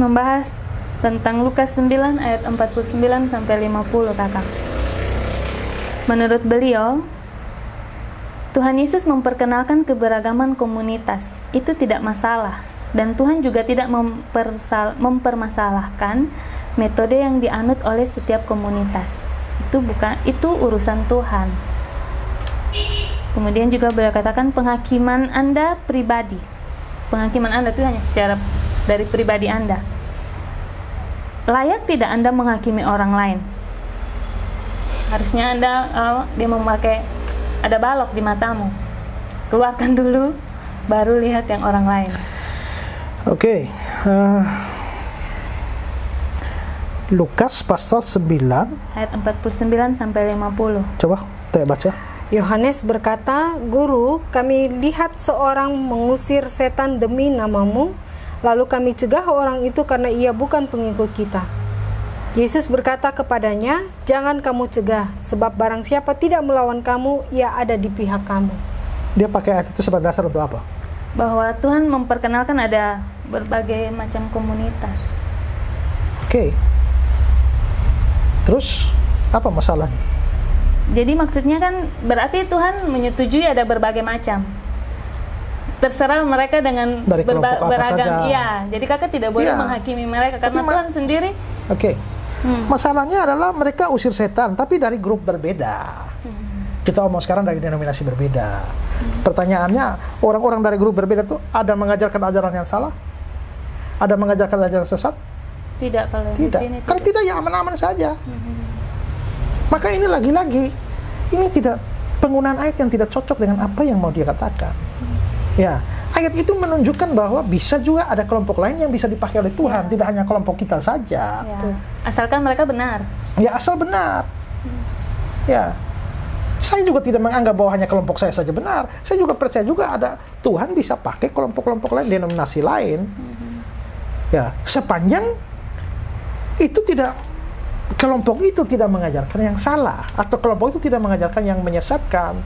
membahas tentang Lukas 9 ayat 49 sampai 50, Kakak. Menurut beliau, Tuhan Yesus memperkenalkan keberagaman komunitas. Itu tidak masalah. Dan Tuhan juga tidak mempermasalahkan metode yang dianut oleh setiap komunitas. Itu urusan Tuhan. Kemudian juga beliau katakan penghakiman Anda pribadi. Penghakiman Anda itu hanya secara dari pribadi Anda. Layak tidak Anda menghakimi orang lain? Harusnya Anda dia memakai ada balok di matamu. Keluarkan dulu, baru lihat yang orang lain. Oke. Lukas pasal 9 ayat 49 sampai 50. Coba saya baca. Yohanes berkata, "Guru, kami lihat seorang mengusir setan demi namamu, lalu kami cegah orang itu karena ia bukan pengikut kita." Yesus berkata kepadanya, "Jangan kamu cegah, sebab barang siapa tidak melawan kamu, ia ada di pihak kamu." Dia pakai ayat itu sebagai dasar untuk apa? Bahwa Tuhan memperkenalkan ada berbagai macam komunitas. Oke. Terus apa masalahnya? Jadi maksudnya kan berarti Tuhan menyetujui ada berbagai macam. Terserah mereka dengan dari kelompok apa beragam. saja. Iya, jadi kakak tidak boleh Ya. menghakimi mereka karena Tuhan sendiri. Oke. Masalahnya adalah mereka usir setan, tapi dari grup berbeda. Kita omong sekarang dari denominasi berbeda. Pertanyaannya, orang-orang dari grup berbeda tuh ada mengajarkan ajaran yang salah? Ada mengajarkan ajaran sesat? Tidak, kalau di Tidak. sini Kan tidak, ya aman-aman saja. Maka ini lagi-lagi, ini tidak penggunaan ayat yang tidak cocok dengan apa yang mau dia katakan. Ya, ayat itu menunjukkan bahwa bisa juga ada kelompok lain yang bisa dipakai oleh Tuhan, tidak hanya kelompok kita saja. Ya. Asalkan mereka benar. Ya, asal benar. Ya, saya juga tidak menganggap bahwa hanya kelompok saya saja benar. Saya juga percaya juga ada Tuhan bisa pakai kelompok-kelompok lain, denominasi lain. Ya, sepanjang itu tidak, kelompok itu tidak mengajarkan yang salah, atau kelompok itu tidak mengajarkan yang menyesatkan.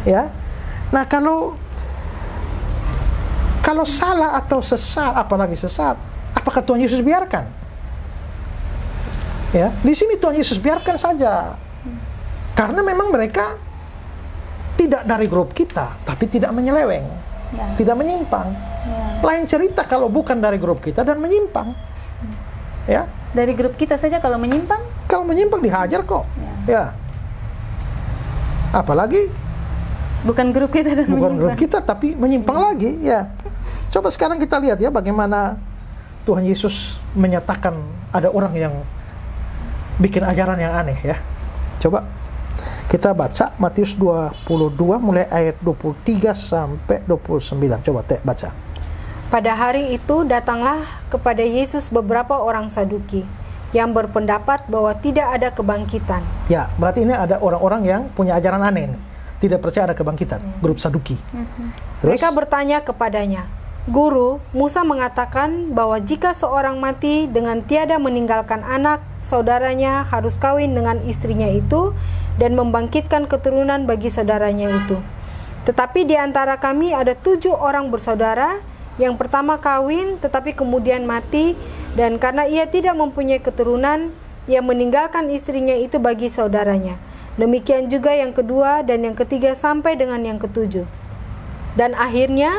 Ya. Nah, kalau salah atau sesat, apalagi sesat, apakah Tuhan Yesus biarkan? Ya, di sini Tuhan Yesus biarkan saja. Karena memang mereka tidak dari grup kita, tapi tidak menyeleweng, tidak menyimpang. Lain cerita kalau bukan dari grup kita dan menyimpang. Ya. Dari grup kita saja kalau menyimpang? Kalau menyimpang dihajar kok. Ya. Apalagi bukan grup kita dan bukan menyimpang. grup kita tapi menyimpang lagi, ya. Coba sekarang kita lihat ya bagaimana Tuhan Yesus menyatakan ada orang yang bikin ajaran yang aneh ya. Coba kita baca Matius 22 mulai ayat 23 sampai 29. Coba baca. Pada hari itu datanglah kepada Yesus beberapa orang Saduki yang berpendapat bahwa tidak ada kebangkitan. Ya, berarti ini ada orang-orang yang punya ajaran aneh nih. Tidak percaya ada kebangkitan, grup Saduki. Terus? Mereka bertanya kepadanya, "Guru, Musa mengatakan bahwa jika seorang mati dengan tiada meninggalkan anak, saudaranya harus kawin dengan istrinya itu dan membangkitkan keturunan bagi saudaranya itu. Tetapi di antara kami ada 7 orang bersaudara. Yang pertama kawin, tetapi kemudian mati, dan karena ia tidak mempunyai keturunan, ia meninggalkan istrinya itu bagi saudaranya. Demikian juga yang kedua dan yang ketiga sampai dengan yang ketujuh. Dan akhirnya,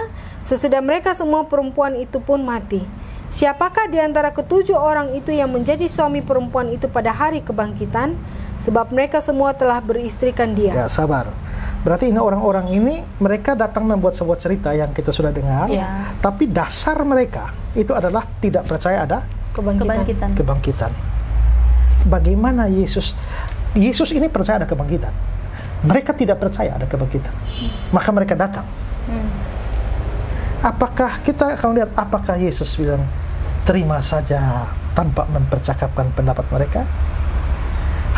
sesudah mereka semua perempuan itu pun mati. Siapakah di antara ketujuh orang itu yang menjadi suami perempuan itu pada hari kebangkitan? Sebab mereka semua telah beristrikan dia." Ya, sabar. Berarti ini orang-orang ini mereka datang membuat sebuah cerita yang kita sudah dengar, tapi dasar mereka itu adalah tidak percaya ada kebangkitan. Bagaimana Yesus ini percaya ada kebangkitan. Mereka tidak percaya ada kebangkitan. Maka mereka datang. Apakah kita akan lihat apakah Yesus bilang terima saja tanpa mempercakapkan pendapat mereka?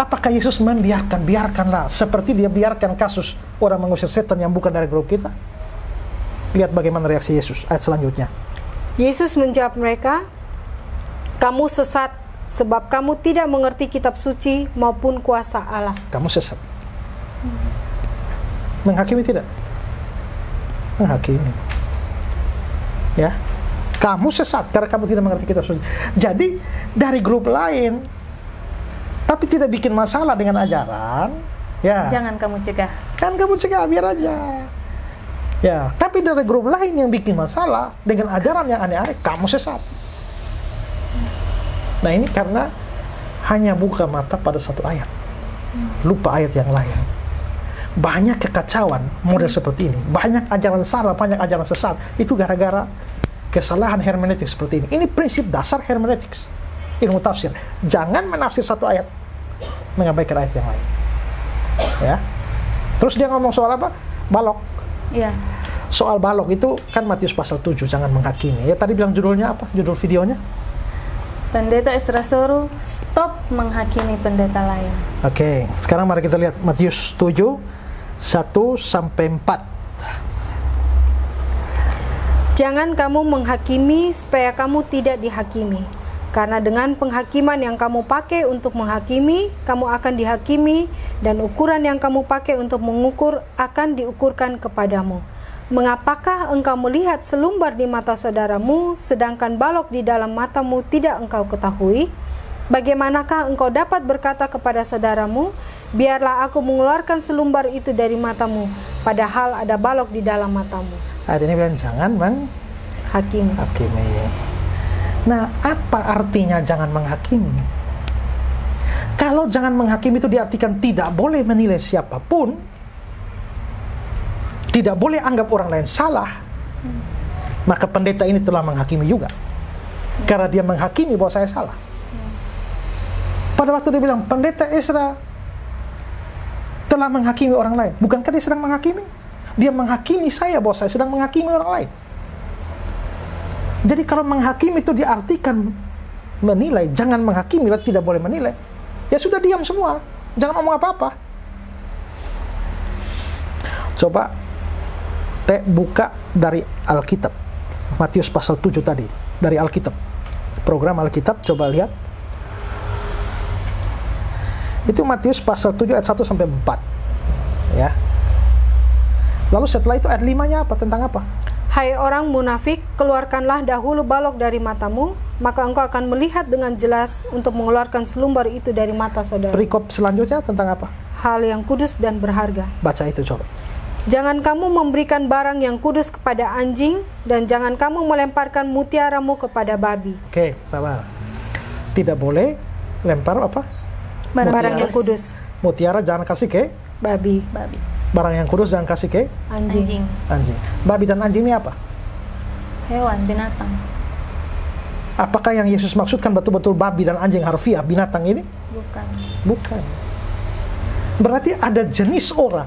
Apakah Yesus biarkanlah seperti dia biarkan kasus orang mengusir setan yang bukan dari grup kita? Lihat bagaimana reaksi Yesus ayat selanjutnya. Yesus menjawab mereka, "Kamu sesat sebab kamu tidak mengerti kitab suci maupun kuasa Allah." Kamu sesat. Menghakimi tidak? Menghakimi. Ya. Kamu sesat karena kamu tidak mengerti kitab suci. Jadi dari grup lain, tapi tidak bikin masalah dengan ajaran, ya. Jangan kamu cegah. Kan kamu cegah, biar aja. Ya, tapi dari grup lain yang bikin masalah dengan ajaran yang aneh-aneh, kamu sesat. Nah ini karena hanya buka mata pada satu ayat, lupa ayat yang lain. Banyak kekacauan model seperti ini, banyak ajaran salah, banyak ajaran sesat. Itu gara-gara kesalahan hermeneutik seperti ini. Ini prinsip dasar hermeneutik, ilmu tafsir. Jangan menafsir satu ayat mengabaikan ayat yang lain. Ya. Terus dia ngomong soal apa? Balok. Iya. Soal balok itu kan Matius pasal 7, jangan menghakimi. Ya tadi bilang judulnya apa? Judul videonya? Pendeta Ezra suruh stop menghakimi pendeta lain. Oke, sekarang mari kita lihat Matius 7 1-4. Jangan kamu menghakimi supaya kamu tidak dihakimi. Karena dengan penghakiman yang kamu pakai untuk menghakimi, kamu akan dihakimi, dan ukuran yang kamu pakai untuk mengukur akan diukurkan kepadamu. Mengapakah engkau melihat selumbar di mata saudaramu, sedangkan balok di dalam matamu tidak engkau ketahui? Bagaimanakah engkau dapat berkata kepada saudaramu, biarlah aku mengeluarkan selumbar itu dari matamu, padahal ada balok di dalam matamu? Ayat ini bilang jangan menghakimi. Nah, apa artinya jangan menghakimi? Kalau jangan menghakimi itu diartikan tidak boleh menilai siapapun, tidak boleh anggap orang lain salah, maka pendeta ini telah menghakimi juga. Karena dia menghakimi bahwa saya salah. Pada waktu dia bilang, pendeta Ezra telah menghakimi orang lain. Bukankah dia sedang menghakimi? Dia menghakimi saya bahwa saya sedang menghakimi orang lain. Jadi kalau menghakimi itu diartikan menilai, jangan menghakimi, tidak boleh menilai. Ya sudah, diam semua, jangan ngomong apa-apa. Coba buka dari Alkitab, Matius pasal 7 tadi, dari Alkitab, program Alkitab, coba lihat. Itu Matius pasal 7 ayat 1-4. Ya. Lalu setelah itu ayat 5-nya apa? Tentang apa? Hai orang munafik, keluarkanlah dahulu balok dari matamu, maka engkau akan melihat dengan jelas untuk mengeluarkan selumbar itu dari mata saudara. Perikop selanjutnya tentang apa? Hal yang kudus dan berharga. Baca itu coba. Jangan kamu memberikan barang yang kudus kepada anjing, dan jangan kamu melemparkan mutiaramu kepada babi. Oke, sabar. Tidak boleh lempar apa? Barang yang kudus. Mutiara jangan kasih ke babi. Barang yang kudus jangan kasih ke anjing. Babi dan anjing ini apa? Hewan, binatang. Apakah yang Yesus maksudkan betul-betul babi dan anjing harfiah binatang ini? Bukan. Berarti ada jenis orang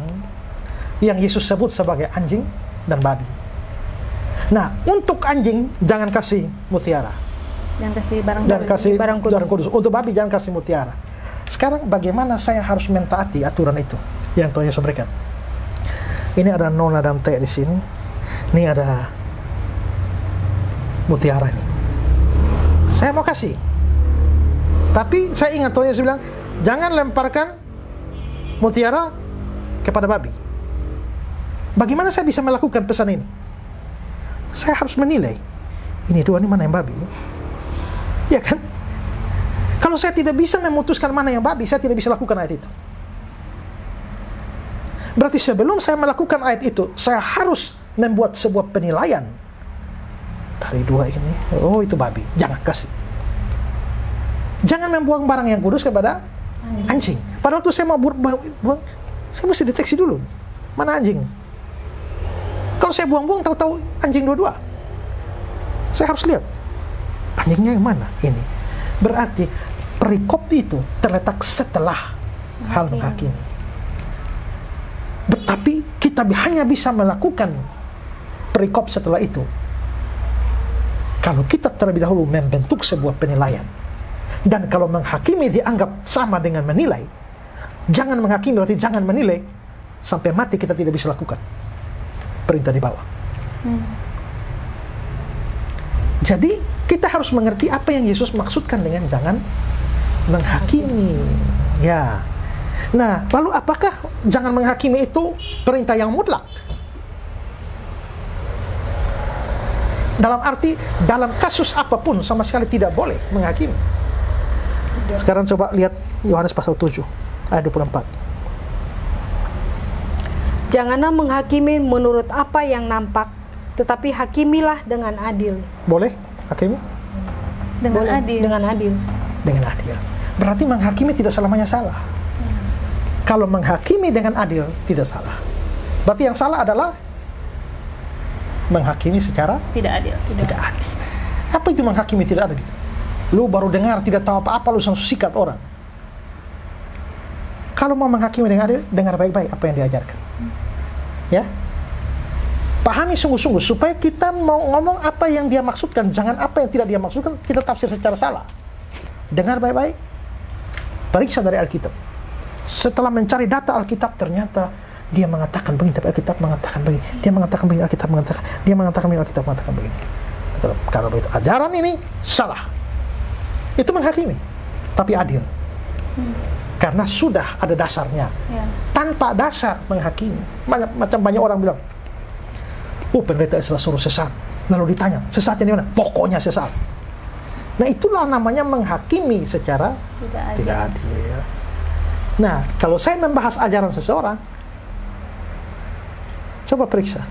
yang Yesus sebut sebagai anjing dan babi. Nah, untuk anjing jangan kasih mutiara. Jangan kasih barang kudus. Untuk babi jangan kasih mutiara. Sekarang bagaimana saya harus mentaati aturan itu yang Tuhan Yesus berikan? Ini ada nona dan T di sini. Ini ada mutiara ini. Saya mau kasih. Tapi saya ingat Tuhan Yesus bilang, jangan lemparkan mutiara kepada babi. Bagaimana saya bisa melakukan pesan ini? Saya harus menilai. Ini dua ini mana yang babi? Ya kan? Kalau saya tidak bisa memutuskan mana yang babi, saya tidak bisa lakukan ayat itu. Berarti sebelum saya melakukan ayat itu, saya harus membuat sebuah penilaian. Dari dua ini, oh itu babi, jangan kasih. Jangan membuang barang yang kudus kepada anjing. Pada waktu saya mau buang, saya mesti deteksi dulu, mana anjing. Kalau saya buang-buang, tahu-tahu anjing dua-dua. Saya harus lihat, anjingnya yang mana ini. Berarti perikop itu terletak setelah hal menghakimi. Tetapi kita hanya bisa melakukan perikop setelah itu kalau kita terlebih dahulu membentuk sebuah penilaian. Dan kalau menghakimi dianggap sama dengan menilai, jangan menghakimi berarti jangan menilai. Sampai mati kita tidak bisa lakukan perintah di bawah. Jadi kita harus mengerti apa yang Yesus maksudkan dengan jangan menghakimi. Ya. Nah, lalu apakah jangan menghakimi itu perintah yang mutlak? Dalam arti, dalam kasus apapun sama sekali tidak boleh menghakimi. Sekarang coba lihat Yohanes pasal 7 ayat 24. Janganlah menghakimi menurut apa yang nampak, tetapi hakimilah dengan adil. Boleh hakimi? Dengan Boleh, adil. dengan adil. Dengan adil. Berarti menghakimi tidak selamanya salah. Kalau menghakimi dengan adil tidak salah. Berarti yang salah adalah menghakimi secara Tidak adil. tidak adil. Apa itu menghakimi tidak adil? Lu baru dengar tidak tahu apa-apa lu langsung sikat orang. Kalau mau menghakimi dengan adil, dengar baik-baik apa yang diajarkan. Ya. Pahami sungguh-sungguh supaya kita mau ngomong apa yang dia maksudkan, jangan apa yang tidak dia maksudkan kita tafsir secara salah. Dengar baik-baik. Periksa dari Alkitab. Setelah mencari data Alkitab, ternyata dia mengatakan begini, tapi Alkitab mengatakan begini. Dia mengatakan begini, Alkitab mengatakan. Dia mengatakan begini, Alkitab mengatakan begini. Kalau begitu ajaran ini salah. Itu menghakimi, tapi adil. Karena sudah ada dasarnya. Ya. Tanpa dasar menghakimi. Macam banyak orang bilang, pendeta Islam suruh sesat. Lalu ditanya, sesatnya di mana? Pokoknya sesat. Nah, itulah namanya menghakimi secara tidak adil. Nah, kalau saya membahas ajaran seseorang, coba periksa.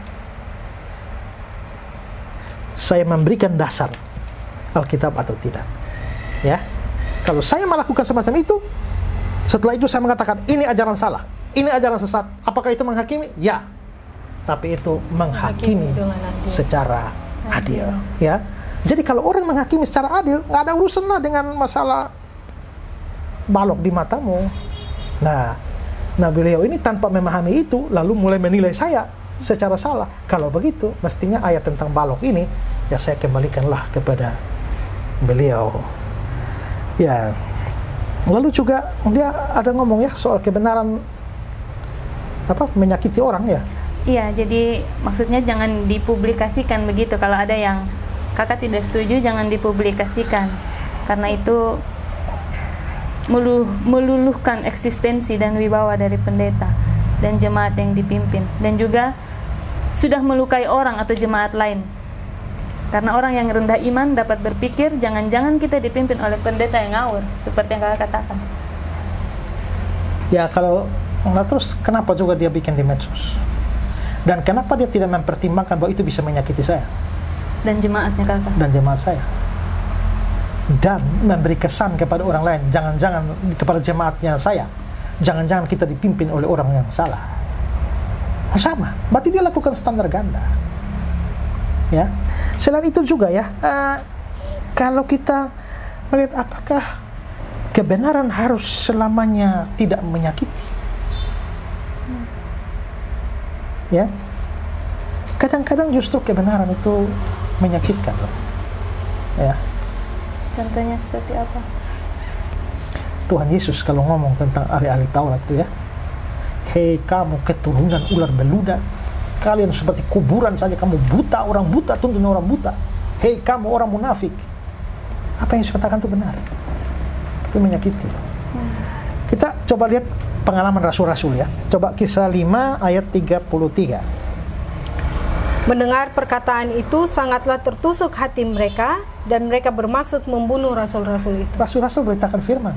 Saya memberikan dasar Alkitab atau tidak. Ya. Kalau saya melakukan semacam itu, setelah itu saya mengatakan, ini ajaran salah, ini ajaran sesat. Apakah itu menghakimi? Ya. Tapi itu menghakimi secara adil. Ya. Jadi kalau orang menghakimi secara adil, nggak ada urusan lah dengan masalah balok di matamu. Nah beliau ini tanpa memahami itu, lalu mulai menilai saya secara salah. Kalau begitu, mestinya ayat tentang balok ini, ya saya kembalikanlah kepada beliau. Ya. Lalu juga dia ada ngomong ya soal kebenaran menyakiti orang ya. Iya, jadi maksudnya jangan dipublikasikan begitu. Kalau ada yang kakak tidak setuju, jangan dipublikasikan. Karena itu meluluhkan eksistensi dan wibawa dari pendeta dan jemaat yang dipimpin. Dan juga sudah melukai orang atau jemaat lain. Karena orang yang rendah iman dapat berpikir, jangan-jangan kita dipimpin oleh pendeta yang ngawur, seperti yang kakak katakan. Ya, terus kenapa juga dia bikin di medsos? Dan kenapa dia tidak mempertimbangkan bahwa itu bisa menyakiti saya? Dan jemaatnya kakak. Dan jemaat saya. Dan memberi kesan kepada orang lain, jangan-jangan kepada jemaatnya saya, jangan-jangan kita dipimpin oleh orang yang salah. Sama, berarti dia lakukan standar ganda. Ya. Selain itu juga ya, kalau kita melihat apakah kebenaran harus selamanya tidak menyakiti? Ya, kadang-kadang justru kebenaran itu menyakitkan loh. Ya. Contohnya seperti apa? Tuhan Yesus kalau ngomong tentang ahli-ahli Taurat itu ya, hei kamu keturunan ular beludak, kalian seperti kuburan saja, kamu buta, orang buta tuntun orang buta. Hei kamu orang munafik. Apa yang Yesus katakan itu benar. Itu menyakiti. Kita coba lihat pengalaman rasul-rasul ya. Coba Kisah 5 ayat 33. Mendengar perkataan itu sangatlah tertusuk hati mereka, dan mereka bermaksud membunuh rasul-rasul itu. Rasul-rasul beritakan firman,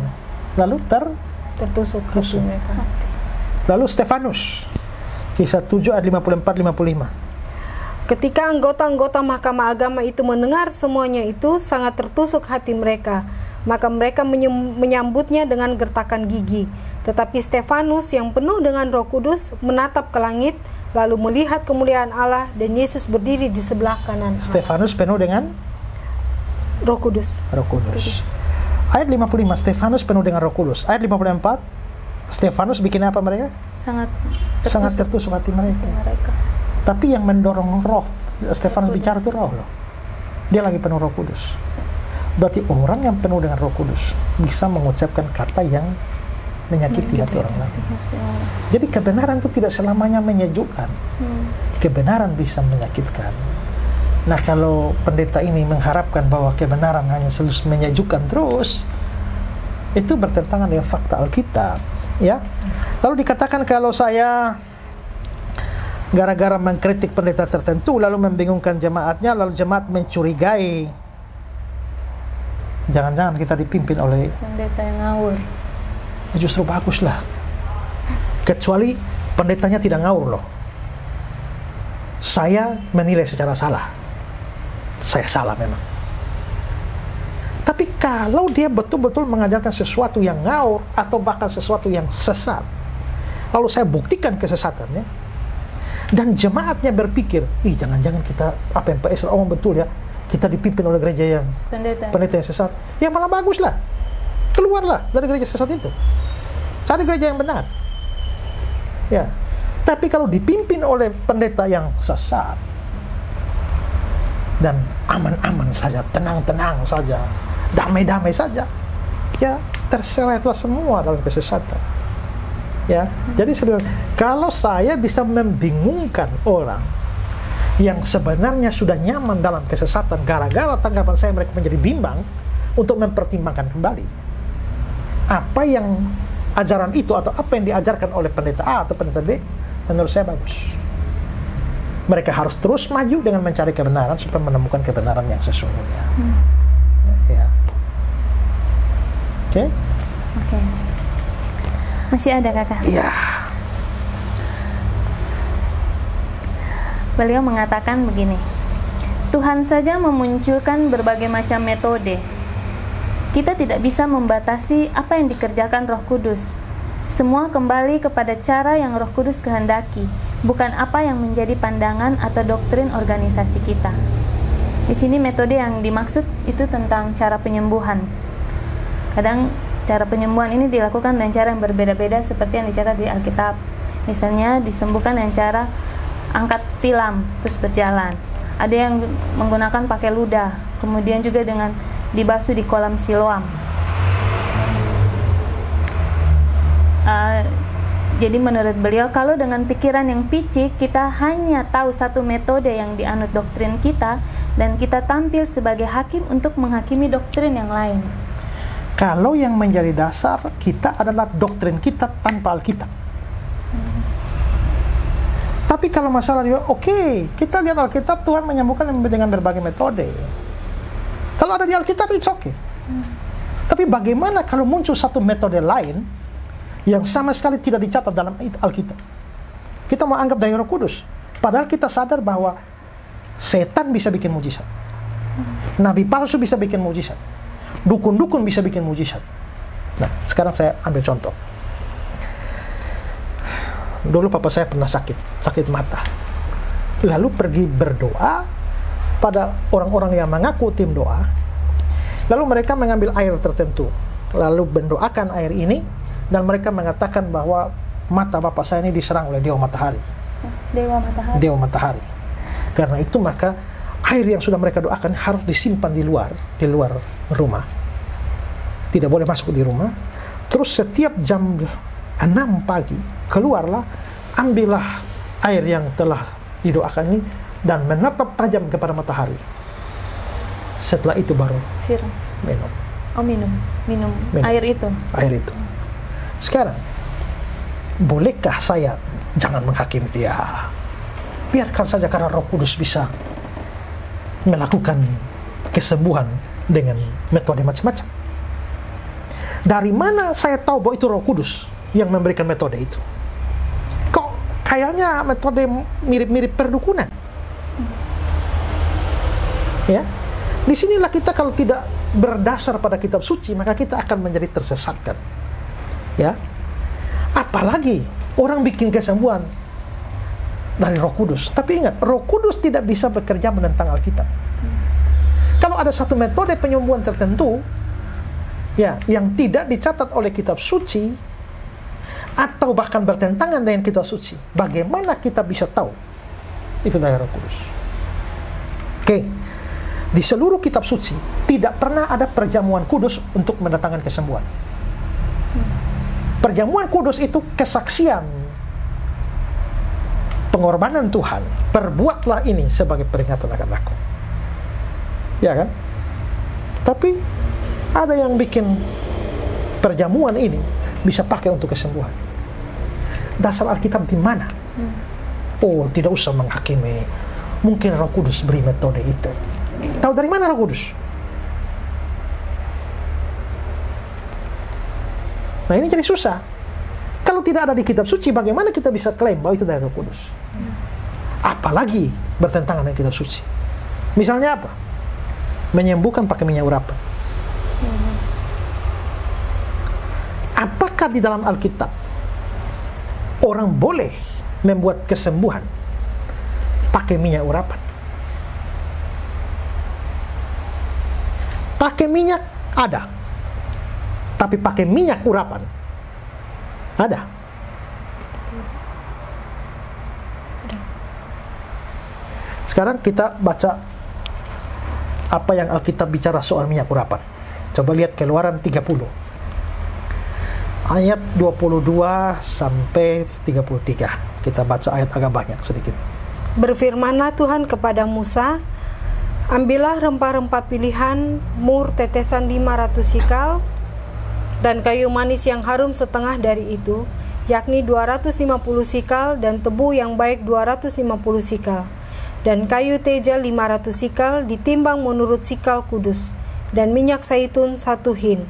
lalu tertusuk hati mereka. Lalu Stefanus, Kisah 7 ayat 54-55. Ketika anggota-anggota mahkamah agama itu mendengar semuanya itu, sangat tertusuk hati mereka. Maka mereka menyambutnya dengan gertakan gigi. Tetapi Stefanus yang penuh dengan Roh Kudus menatap ke langit, lalu melihat kemuliaan Allah dan Yesus berdiri di sebelah kanan Allah. Stefanus penuh dengan Roh Kudus. Roh Kudus. Ayat 55, Stefanus penuh dengan Roh Kudus. Ayat 54, Stefanus bikin apa mereka? Sangat tertusuk hati mereka. Tapi yang mendorong roh, Stefanus bicara itu roh loh. Dia lagi penuh Roh Kudus. Berarti orang yang penuh dengan Roh Kudus bisa mengucapkan kata yang menyakiti hati orang lain. Jadi kebenaran itu tidak selamanya menyejukkan. Kebenaran bisa menyakitkan. Nah, kalau pendeta ini mengharapkan bahwa kebenaran hanya selalu menyejukkan terus, itu bertentangan dengan fakta Alkitab, ya. Lalu dikatakan kalau saya gara-gara mengkritik pendeta tertentu lalu membingungkan jemaatnya, lalu jemaat mencurigai jangan-jangan kita dipimpin oleh pendeta yang ngawur. Justru baguslah, kecuali pendetanya tidak ngawur loh. Saya menilai secara salah, saya salah memang. Tapi kalau dia betul-betul mengajarkan sesuatu yang ngawur atau bahkan sesuatu yang sesat, lalu saya buktikan kesesatannya, dan jemaatnya berpikir, jangan-jangan kita, apa yang Pak Esra omong betul ya, kita dipimpin oleh gereja yang pendeta yang sesat, ya malah baguslah, keluarlah dari gereja sesat itu, cari gereja yang benar. Ya, tapi kalau dipimpin oleh pendeta yang sesat dan aman-aman saja, tenang-tenang saja, damai-damai saja, ya terseretlah semua dalam kesesatan. Ya, jadi sebenarnya kalau saya bisa membingungkan orang yang sebenarnya sudah nyaman dalam kesesatan gara-gara tanggapan saya mereka menjadi bimbang, untuk mempertimbangkan kembali apa yang ajaran itu atau apa yang diajarkan oleh pendeta A atau pendeta B, menurut saya bagus. Mereka harus terus maju dengan mencari kebenaran supaya menemukan kebenaran yang sesungguhnya. Ya. Oke? Oke. Masih ada kakak? Iya. Beliau mengatakan begini, Tuhan saja memunculkan berbagai macam metode. Kita tidak bisa membatasi apa yang dikerjakan Roh Kudus. Semua kembali kepada cara yang Roh Kudus kehendaki, bukan apa yang menjadi pandangan atau doktrin organisasi kita. Di sini metode yang dimaksud itu tentang cara penyembuhan. Kadang cara penyembuhan ini dilakukan dengan cara yang berbeda-beda seperti yang dicatat di Alkitab. Misalnya disembuhkan dengan cara angkat tilam terus berjalan. Ada yang menggunakan pakai ludah, kemudian juga dengan dibasuh di kolam Siloam. Jadi menurut beliau, kalau dengan pikiran yang picik kita hanya tahu satu metode yang dianut doktrin kita, dan kita tampil sebagai hakim untuk menghakimi doktrin yang lain. Kalau yang menjadi dasar kita adalah doktrin kita tanpa Alkitab. Tapi kalau masalah dia, oke, kita lihat Alkitab, Tuhan menyembuhkan dengan berbagai metode. Kalau ada di Alkitab, it's okay. Tapi bagaimana kalau muncul satu metode lain yang sama sekali tidak dicatat dalam Alkitab? Kita mau anggap dari Roh Kudus, padahal kita sadar bahwa setan bisa bikin mujizat, nabi palsu bisa bikin mujizat, dukun-dukun bisa bikin mujizat. Nah, sekarang saya ambil contoh. Dulu papa saya pernah sakit mata. Lalu pergi berdoa pada orang-orang yang mengaku tim doa. Lalu mereka mengambil air tertentu, lalu mendoakan air ini, dan mereka mengatakan bahwa mata bapak saya ini diserang oleh Dewa Matahari. Dewa Matahari. Karena itu maka air yang sudah mereka doakan harus disimpan di luar rumah. Tidak boleh masuk di rumah. Terus setiap jam 6 pagi, keluarlah, ambillah air yang telah didoakan ini dan menatap tajam kepada matahari. Setelah itu baru siram. Minum. Oh, minum air itu. Air itu. Sekarang, bolehkah saya jangan menghakimi dia? Biarkan saja karena Roh Kudus bisa melakukan kesembuhan dengan metode macam-macam. Dari mana saya tahu bahwa itu Roh Kudus yang memberikan metode itu? Kok kayaknya metode mirip-mirip perdukunan? Ya, disinilah kita kalau tidak berdasar pada kitab suci, maka kita akan menjadi tersesatkan. Ya, apalagi orang bikin kesembuhan dari Roh Kudus. Tapi ingat, Roh Kudus tidak bisa bekerja menentang Alkitab. Kalau ada satu metode penyembuhan tertentu, ya, yang tidak dicatat oleh kitab suci atau bahkan bertentangan dengan kitab suci, bagaimana kita bisa tahu itu dari Roh Kudus? Oke, di seluruh kitab suci tidak pernah ada perjamuan kudus untuk mendatangkan kesembuhan. Perjamuan kudus itu kesaksian pengorbanan Tuhan, perbuatlah ini sebagai peringatan akan aku. Ya kan? Tapi ada yang bikin perjamuan ini bisa pakai untuk kesembuhan. Dasar Alkitab di mana? Oh, tidak usah menghakimi. Mungkin Roh Kudus beri metode itu. Tahu dari mana Roh Kudus? Nah, ini jadi susah. Kalau tidak ada di kitab suci, bagaimana kita bisa klaim bahwa itu dari Roh Kudus? Apalagi bertentangan dengan kitab suci. Misalnya apa? Menyembuhkan pakai minyak urapan. Apakah di dalam Alkitab orang boleh membuat kesembuhan pakai minyak urapan? Pakai minyak ada, tapi pakai minyak urapan ada. Sekarang kita baca apa yang Alkitab bicara soal minyak urapan. Coba lihat Keluaran 30 ayat 22 sampai 33. Kita baca ayat agak banyak sedikit. Berfirmanlah Tuhan kepada Musa, ambillah rempah-rempah pilihan, mur tetesan 500 shikal, dan kayu manis yang harum setengah dari itu, yakni 250 shikal, dan tebu yang baik 250 shikal, dan kayu teja 500 shikal ditimbang menurut shikal kudus, dan minyak zaitun 1 hin.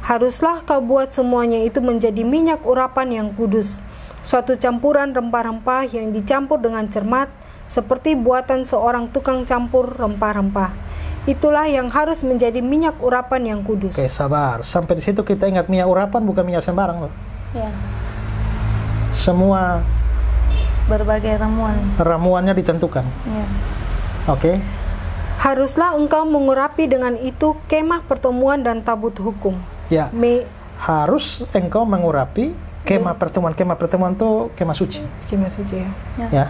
Haruslah kau buat semuanya itu menjadi minyak urapan yang kudus, suatu campuran rempah-rempah yang dicampur dengan cermat, seperti buatan seorang tukang campur rempah-rempah. Itulah yang harus menjadi minyak urapan yang kudus. Oke, sabar. Sampai di situ kita ingat minyak urapan bukan minyak sembarang loh. Ya. Semua Berbagai ramuan. ramuannya ditentukan. Ya. Oke. Haruslah engkau mengurapi dengan itu kemah pertemuan dan tabut hukum. Ya. Harus engkau mengurapi kemah pertemuan. Kemah pertemuan itu kemah suci. Kemah suci ya. Ya.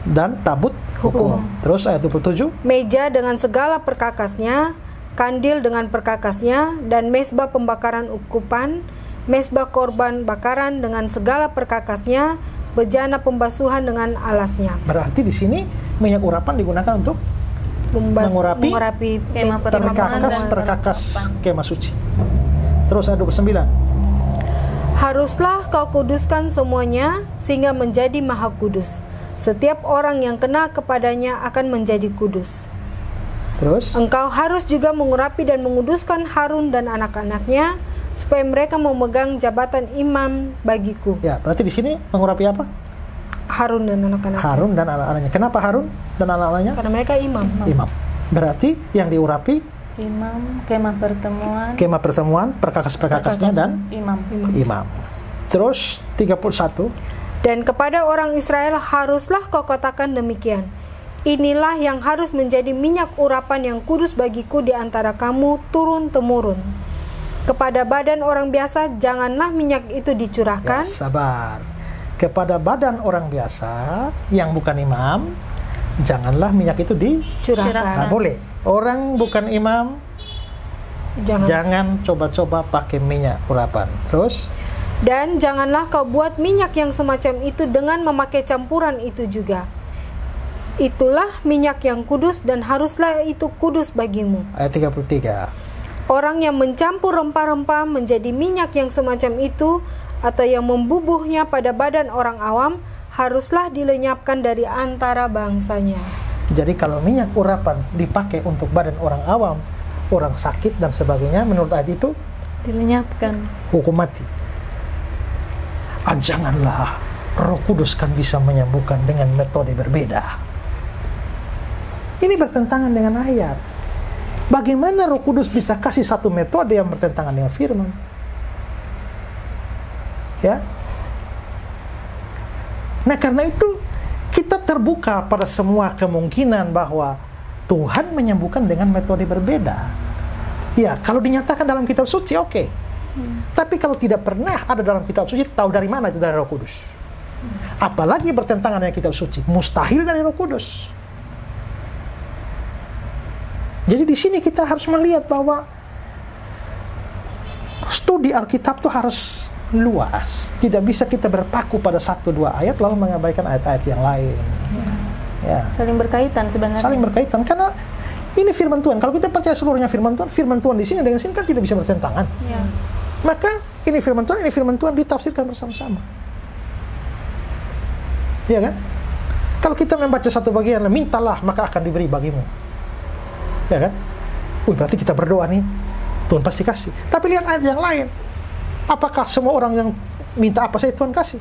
Dan tabut hukum. Terus ayat 27. Meja dengan segala perkakasnya, kandil dengan perkakasnya, dan mezbah pembakaran ukupan, mezbah korban bakaran dengan segala perkakasnya, bejana pembasuhan dengan alasnya. Berarti di sini minyak urapan digunakan untuk mengurapi kemah pertemuan dan perkakas kemah suci. Terus ayat 29. Haruslah kau kuduskan semuanya sehingga menjadi maha kudus. Setiap orang yang kena kepadanya akan menjadi kudus. Terus Engkau harus juga mengurapi dan menguduskan Harun dan anak-anaknya, supaya mereka memegang jabatan imam bagiku. ya, berarti di sini mengurapi apa? Harun dan anak-anaknya. Harun dan anak-anaknya. Kenapa Harun dan anak-anaknya? Karena mereka imam. Imam. Berarti yang diurapi Imam, kemah pertemuan, perkakas-perkakasnya dan imam. Terus 31. Dan kepada orang Israel haruslah kau katakan demikian, inilah yang harus menjadi minyak urapan yang kudus bagiku di antara kamu turun-temurun. Kepada badan orang biasa janganlah minyak itu dicurahkan. Ya, sabar. Kepada badan orang biasa yang bukan imam, janganlah minyak itu Curahkan. Nggak boleh. Orang bukan imam, jangan coba-coba pakai minyak urapan. Terus Dan janganlah kau buat minyak yang semacam itu dengan memakai campuran itu juga. Itulah minyak yang kudus dan haruslah itu kudus bagimu. ayat 33. Orang yang mencampur rempah-rempah menjadi minyak yang semacam itu, atau yang membubuhnya pada badan orang awam, haruslah dilenyapkan dari antara bangsanya. Jadi kalau minyak urapan dipakai untuk badan orang awam, orang sakit dan sebagainya, menurut ayat itu dilenyapkan. hukum mati. Janganlah Roh Kudus kan bisa menyembuhkan dengan metode berbeda. Ini bertentangan dengan ayat. Bagaimana Roh Kudus bisa kasih satu metode yang bertentangan dengan firman? Ya. Nah, karena itu kita terbuka pada semua kemungkinan bahwa Tuhan menyembuhkan dengan metode berbeda. Ya, kalau dinyatakan dalam kitab suci, oke. Tapi kalau tidak pernah ada dalam kitab suci, tahu dari mana itu dari Roh Kudus? Apalagi bertentangan dengan kitab suci, mustahil dari Roh Kudus. Jadi di sini kita harus melihat bahwa studi Alkitab itu harus luas. Tidak bisa kita berpaku pada 1-2 ayat lalu mengabaikan ayat-ayat yang lain. Ya. Saling berkaitan sebenarnya. Saling berkaitan karena ini firman Tuhan. Kalau kita percaya seluruhnya firman Tuhan di sini dengan sini kan tidak bisa bertentangan. Ya. Maka ini firman Tuhan ditafsirkan bersama-sama. Iya kan? Kalau kita membaca satu bagian, mintalah maka akan diberi bagimu. Ya kan? Berarti kita berdoa nih, Tuhan pasti kasih. Tapi lihat ayat yang lain. Apakah semua orang yang minta apa saja Tuhan kasih?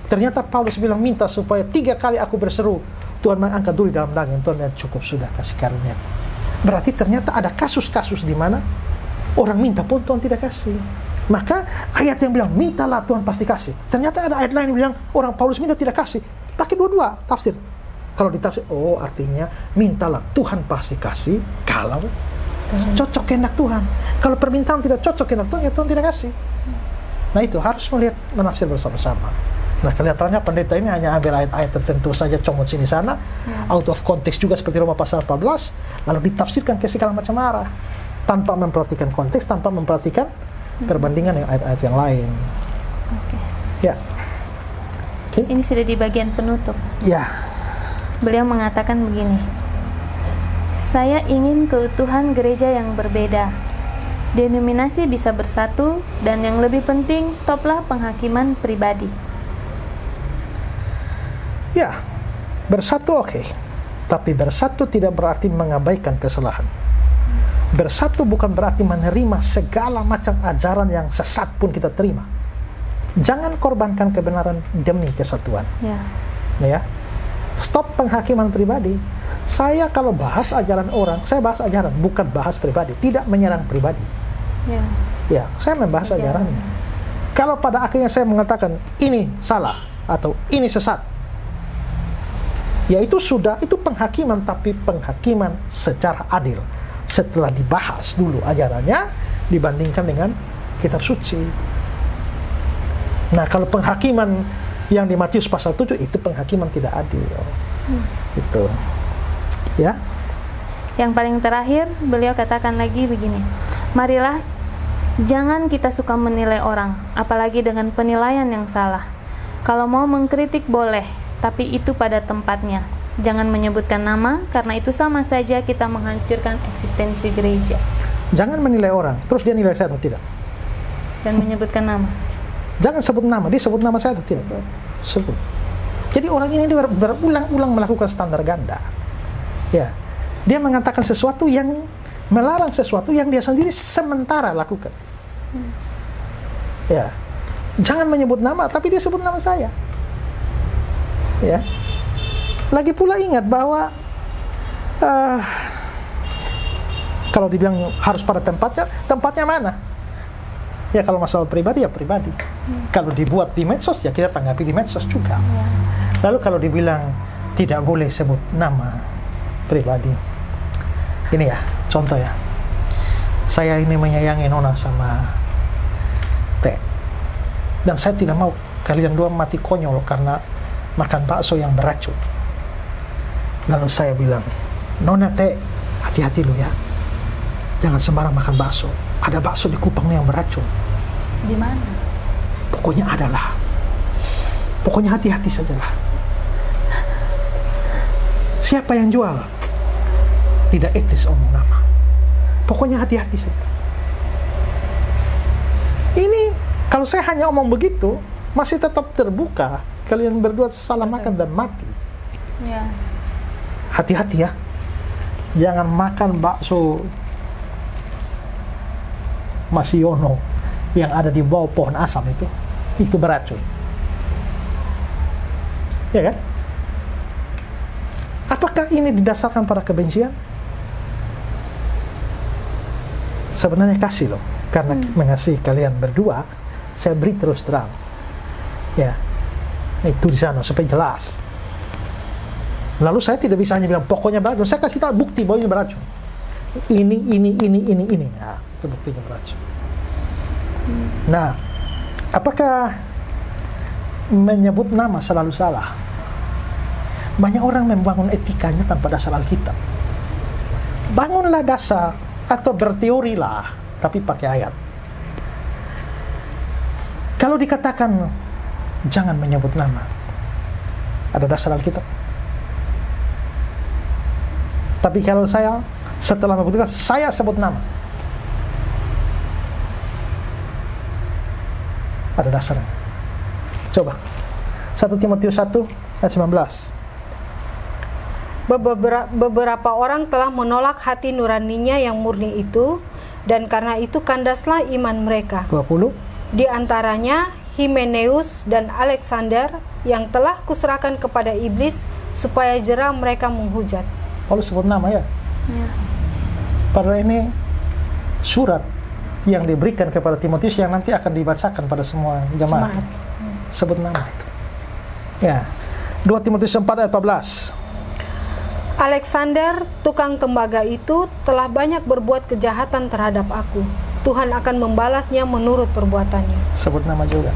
Ternyata Paulus bilang minta supaya 3 kali aku berseru, Tuhan mengangkat duri dalam daging. Tuhan yang cukup sudah kasih karunia. Berarti ternyata ada kasus-kasus di mana orang minta pun Tuhan tidak kasih. Maka ayat yang bilang mintalah Tuhan pasti kasih. Ternyata ada ayat lain yang bilang orang Paulus minta tidak kasih. Pakai dua-dua tafsir. Kalau ditafsir, oh artinya mintalah Tuhan pasti kasih kalau cocok kehendak Tuhan. Kalau permintaan tidak cocok kehendak Tuhan, ya Tuhan tidak kasih. Nah itu harus melihat menafsir bersama-sama. Nah kelihatannya pendeta ini hanya ambil ayat-ayat tertentu saja, comot sini sana, out of context juga seperti Roma pasal 14, lalu ditafsirkan ke segala macam arah, tanpa memperhatikan konteks, tanpa memperhatikan perbandingan dengan ayat-ayat yang lain. Ya. Ini sudah di bagian penutup. Ya. Beliau mengatakan begini, saya ingin keutuhan gereja yang berbeda. Denominasi bisa bersatu, dan yang lebih penting, stoplah penghakiman pribadi. Ya, bersatu oke. Tapi bersatu tidak berarti mengabaikan kesalahan. Bersatu bukan berarti menerima segala macam ajaran yang sesat pun kita terima. Jangan korbankan kebenaran demi kesatuan. Ya. Ya. Stop penghakiman pribadi. Saya kalau bahas ajaran orang, saya bahas ajaran, bukan bahas pribadi. Tidak menyerang pribadi. Ya. Ya, saya membahas ajarannya. Kalau pada akhirnya saya mengatakan ini salah atau ini sesat, ya itu sudah, itu penghakiman, tapi penghakiman secara adil. Setelah dibahas dulu ajarannya dibandingkan dengan kitab suci. Nah, kalau penghakiman yang di Matius pasal 7 itu penghakiman tidak adil. Itu. Ya. Yang paling terakhir, beliau katakan lagi begini. Marilah jangan kita suka menilai orang, apalagi dengan penilaian yang salah. Kalau mau mengkritik boleh, tapi itu pada tempatnya. Jangan menyebutkan nama, karena itu sama saja kita menghancurkan eksistensi gereja. Jangan menilai orang, terus dia nilai saya atau tidak? Dan menyebutkan nama. Jangan sebut nama, dia sebut nama saya atau tidak? Sebut. Jadi orang ini berulang-ulang melakukan standar ganda. Ya, dia mengatakan sesuatu yang melarang sesuatu yang dia sendiri sementara lakukan. Ya, jangan menyebut nama, tapi dia sebut nama saya. Ya. Lagi pula ingat bahwa kalau dibilang harus pada tempatnya, tempatnya mana? Ya kalau masalah pribadi ya pribadi. Kalau dibuat di medsos ya kita tanggapi di medsos juga. Lalu kalau dibilang tidak boleh sebut nama pribadi, ini ya contoh ya. Saya ini menyayangi Nona sama Teh, dan saya tidak mau kalian dua mati konyol karena makan bakso yang beracun. Lalu saya bilang, Nona Teh, hati-hati lu ya, jangan sembarang makan bakso. Ada bakso di Kupang yang beracun. Di mana? Pokoknya adalah. Pokoknya hati-hati sajalah. Siapa yang jual? Tidak etis omong nama. Pokoknya hati-hati saja. Ini kalau saya hanya omong begitu, masih tetap terbuka. Kalian berdua salah makan dan mati. Ya. Hati-hati ya. Jangan makan bakso Mas Yono yang ada di bawah pohon asam itu beracun. Ya kan? Apakah ini didasarkan pada kebencian? Sebenarnya kasih loh, karena mengasihi kalian berdua, saya beri terus terang. Ya, itu di sana supaya jelas. Lalu saya tidak bisa hanya bilang pokoknya beracun. Saya kasih tahu bukti bahwa ini beracun. Ini. Nah, itu buktinya beracun. Nah, apakah menyebut nama selalu salah? Banyak orang membangun etikanya tanpa dasar Alkitab. Bangunlah dasar atau berteorilah, tapi pakai ayat. Kalau dikatakan jangan menyebut nama, ada dasar Alkitab. Tapi kalau saya setelah membuktikan, saya sebut nama, ada dasarnya. Coba 1 Timotius 1 ayat 19. Beberapa orang telah menolak hati nuraninya yang murni itu, dan karena itu kandaslah iman mereka. 20. Di antaranya Himeneus dan Alexander yang telah kuserahkan kepada iblis supaya jera mereka menghujat. Paulus sebut nama ya. Ya. Padahal ini surat yang diberikan kepada Timotius yang nanti akan dibacakan pada semua jemaat. Sebut nama itu. Ya. 2 Timotius 4 ayat 14. Alexander, tukang tembaga itu telah banyak berbuat kejahatan terhadap aku. Tuhan akan membalasnya menurut perbuatannya. Sebut nama juga.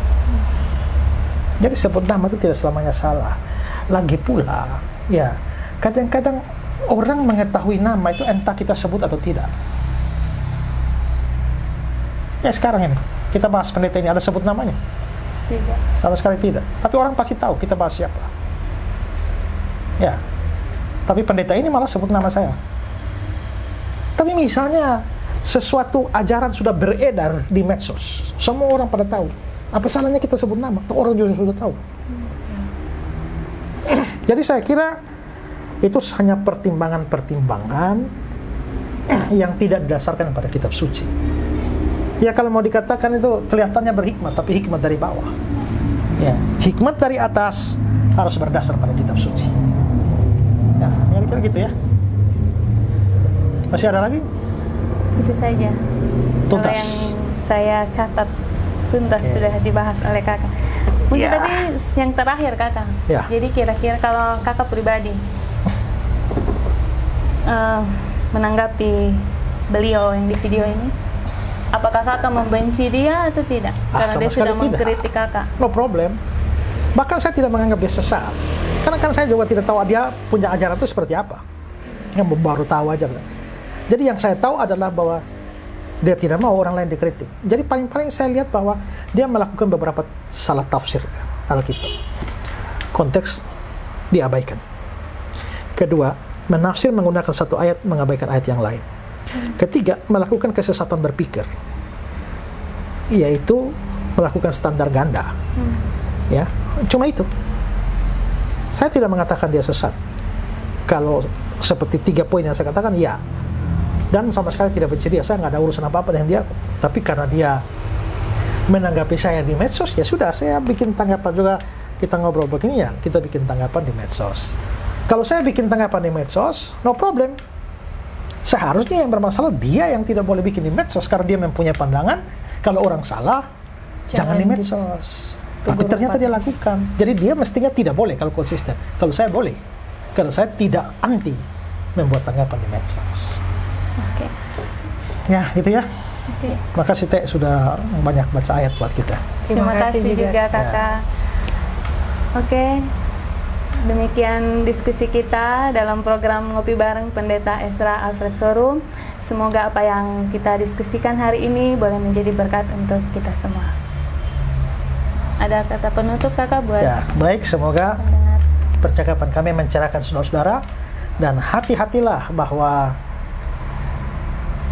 Jadi sebut nama itu tidak selamanya salah. Lagi pula, ya, kadang-kadang orang mengetahui nama itu entah kita sebut atau tidak. Ya sekarang ini, kita bahas pendeta ini, ada sebut namanya? Tidak. Sama sekali tidak. Tapi orang pasti tahu kita bahas siapa. Ya. Tapi pendeta ini malah sebut nama saya. Tapi misalnya sesuatu ajaran sudah beredar di medsos, semua orang pada tahu. Apa salahnya kita sebut nama? Orang juga sudah tahu. Jadi saya kira itu hanya pertimbangan-pertimbangan yang tidak didasarkan pada kitab suci. Ya kalau mau dikatakan itu kelihatannya berhikmat, tapi hikmat dari bawah. Ya, hikmat dari atas harus berdasar pada kitab suci. Ya, saya kira gitu ya. Masih ada lagi? Itu saja. Tuntas. Kalau yang saya catat tuntas sudah dibahas oleh kakak. Mungkin tadi yang terakhir kakak. Ya. Jadi kira-kira kalau kakak pribadi menanggapi beliau yang di video ini, apakah kakak membenci dia atau tidak? Karena dia sudah mengkritik kakak. No problem. Bahkan saya tidak menganggap dia sesat. Karena kan saya juga tidak tahu dia punya ajaran itu seperti apa. Yang baru tahu aja. Jadi yang saya tahu adalah bahwa dia tidak mau orang lain dikritik. Jadi paling-paling saya lihat bahwa dia melakukan beberapa salah tafsir Alkitab. Konteks diabaikan. Kedua, menafsir menggunakan satu ayat, mengabaikan ayat yang lain. Ketiga, melakukan kesesatan berpikir, yaitu melakukan standar ganda. Ya, cuma itu. Saya tidak mengatakan dia sesat. Kalau seperti 3 poin yang saya katakan, ya. Dan sama sekali tidak benci dia. Saya nggak ada urusan apa-apa dengan dia. Tapi karena dia menanggapi saya di medsos, ya sudah, saya bikin tanggapan juga. Kita ngobrol begini ya, kita bikin tanggapan di medsos. Kalau saya bikin tanggapan di medsos, no problem. Seharusnya yang bermasalah dia yang tidak boleh bikin di medsos, karena dia mempunyai pandangan kalau orang salah jangan di medsos. Tapi ternyata dia lakukan. Jadi dia mestinya tidak boleh kalau konsisten. Kalau saya boleh, karena saya tidak anti membuat tanggapan di medsos. Oke. Ya, gitu ya. Oke. Makasih Teh sudah banyak baca ayat buat kita. Terima kasih juga kakak. Oke. Demikian diskusi kita dalam program Ngopi Bareng Pendeta Ezra Alfred Sorum. Semoga apa yang kita diskusikan hari ini boleh menjadi berkat untuk kita semua. Ada kata penutup kakak buat? Ya, baik, semoga pendengar. percakapan kami mencerahkan saudara-saudara, dan hati-hatilah bahwa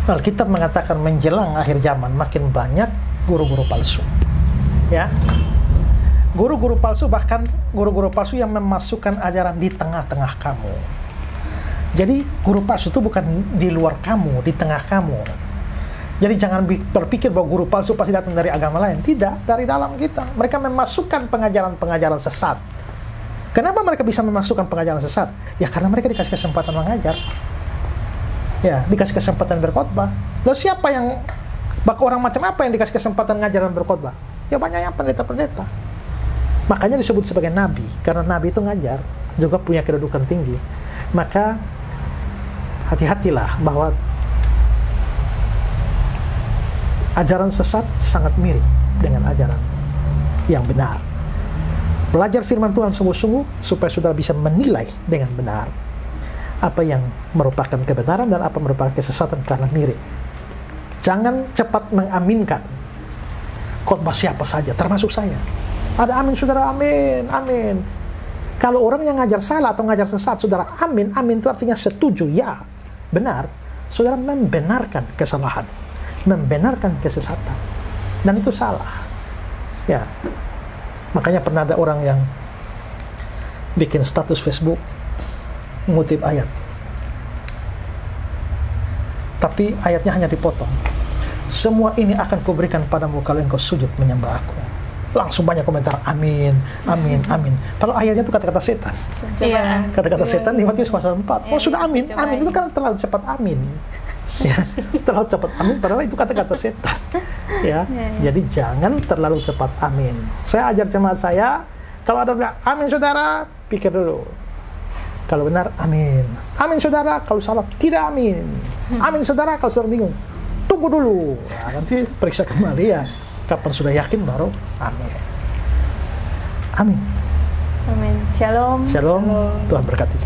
Alkitab mengatakan menjelang akhir zaman makin banyak guru-guru palsu. Ya. Guru-guru palsu, bahkan guru-guru palsu yang memasukkan ajaran di tengah-tengah kamu. Jadi guru palsu itu bukan di luar kamu, di tengah kamu. Jadi jangan berpikir bahwa guru palsu pasti datang dari agama lain. Tidak, dari dalam kita. Mereka memasukkan pengajaran-pengajaran sesat. Kenapa mereka bisa memasukkan pengajaran sesat? Ya karena mereka dikasih kesempatan mengajar. Ya, dikasih kesempatan berkhotbah. Lalu siapa yang, orang macam apa yang dikasih kesempatan mengajar dan berkhotbah? Ya banyak yang pendeta-pendeta. Makanya disebut sebagai nabi, karena nabi itu ngajar, juga punya kedudukan tinggi. Maka hati-hatilah bahwa ajaran sesat sangat mirip dengan ajaran yang benar. Belajar firman Tuhan sungguh-sungguh supaya saudara bisa menilai dengan benar apa yang merupakan kebenaran dan apa merupakan kesesatan karena mirip. Jangan cepat mengaminkan khotbah siapa saja, termasuk saya. Ada amin, saudara, amin, amin. Kalau orang yang ngajar salah atau ngajar sesat, saudara amin, amin itu artinya setuju, ya, benar. Saudara membenarkan kesalahan, membenarkan kesesatan, dan itu salah. Ya, makanya pernah ada orang yang bikin status Facebook, mengutip ayat. Tapi ayatnya hanya dipotong. Semua ini akan kuberikan padamu kalau engkau sujud menyembah aku. Langsung banyak komentar, amin, amin, amin. Kalau ayatnya itu kata-kata setan. Iya. Kata-kata setan di Matius pasal 4. Oh sudah amin, coba amin. Itu kan terlalu cepat amin. Ya, terlalu cepat amin padahal itu kata-kata setan. Ya, jadi jangan terlalu cepat amin. Saya ajar jemaat saya, kalau ada bilang amin saudara, pikir dulu. Kalau benar, amin. Amin saudara, kalau salah, tidak amin. Amin saudara, kalau saudara bingung, tunggu dulu. Nah, nanti periksa kembali ya. Kapan sudah yakin baru amin. Amin. Amin. Shalom. Shalom. Tuhan berkati.